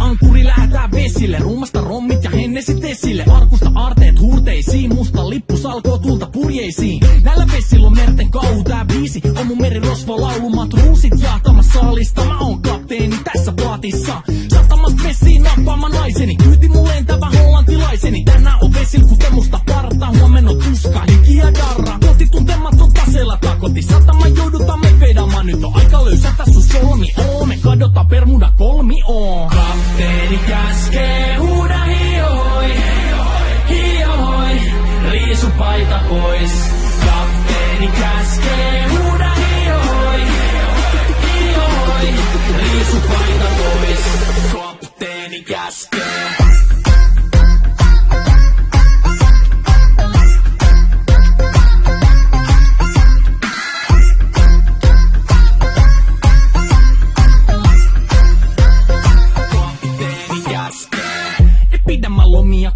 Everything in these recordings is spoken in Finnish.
ankkuri lähetään vesille. Ruumasta rommit ja hennesit esille. Arkusta aarteet huurteisiin, musta lippu salkoo tulta purjeisiin. Näillä vesillä on merten kauhu, tää biisi on mun merirosvo laulu. Matruusit jahtamassa saalista, mä oon kapteeni tässä plaatissa. Satamasta vesiin nappaamaan naiseni, kyyti mun lentävä hollantilaiseni. Tänään on vesilkute musta parta, huomenna on tuska, hiki ja darra. Kohti tuntematon taseella takoti, satama joudutaan me vedamaan. Nyt on aika löysätä sun solmi, me kadotaan Bermuda kolmioon. Kapteeni käskee, huuda hiohoi, hiohoi, riisu paita pois. Kapteeni käskee, huuda hiohoi, hiohoi, riisu paita pois. Kapteeni käskee.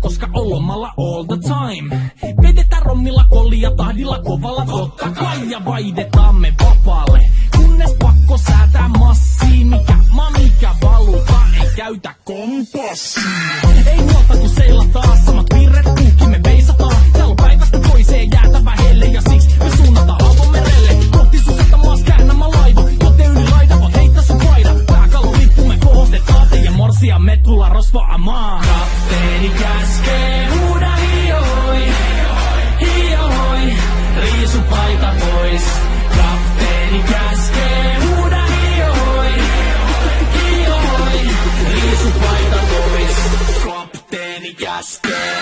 Koska on lomalla all the time. Vedetään rommilla kollia tahdilla kovalla totta kai. Ja vaihdetaan me vapaalle, kunnes pakko säätää massiin. Mikä valuta, ei käytä kompassia. Ei muuta kun seilataan, samat virret puhki me veisataan. Täällä on päivästä toiseen jäätävä helle, ja siksi me suunnataan avomerelle. Kohti sun satamaas käännämä laiva, joten yli laida voit heittää sun paida. Pääkalon lippu me kohostetaan, teidän morsia me tullaan rosvaamaan. Kapteeni käskee, huuda hiohoi, hiohoi, riisu paita pois. Kapteeni käskee, huuda hiohoi, hiohoi, riisu paita pois. Kapteeni käskee.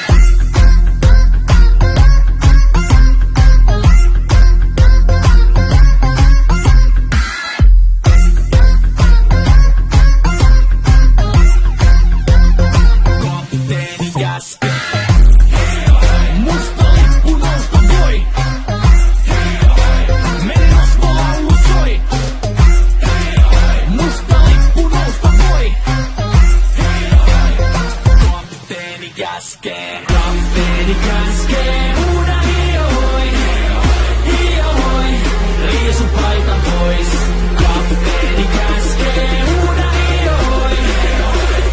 Kapteeni käskee, huuda hiohoi, hiohoi, riisu paita pois. Kapteeni käskee, huuda hiohoi,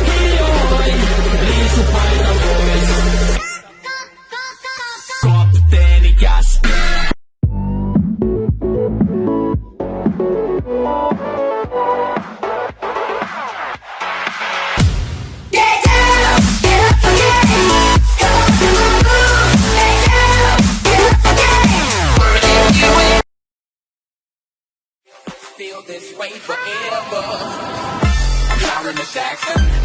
hiohoi, riisu paita pois. Kapteeni käskee. Feel this way forever. I'm Sharon Jackson.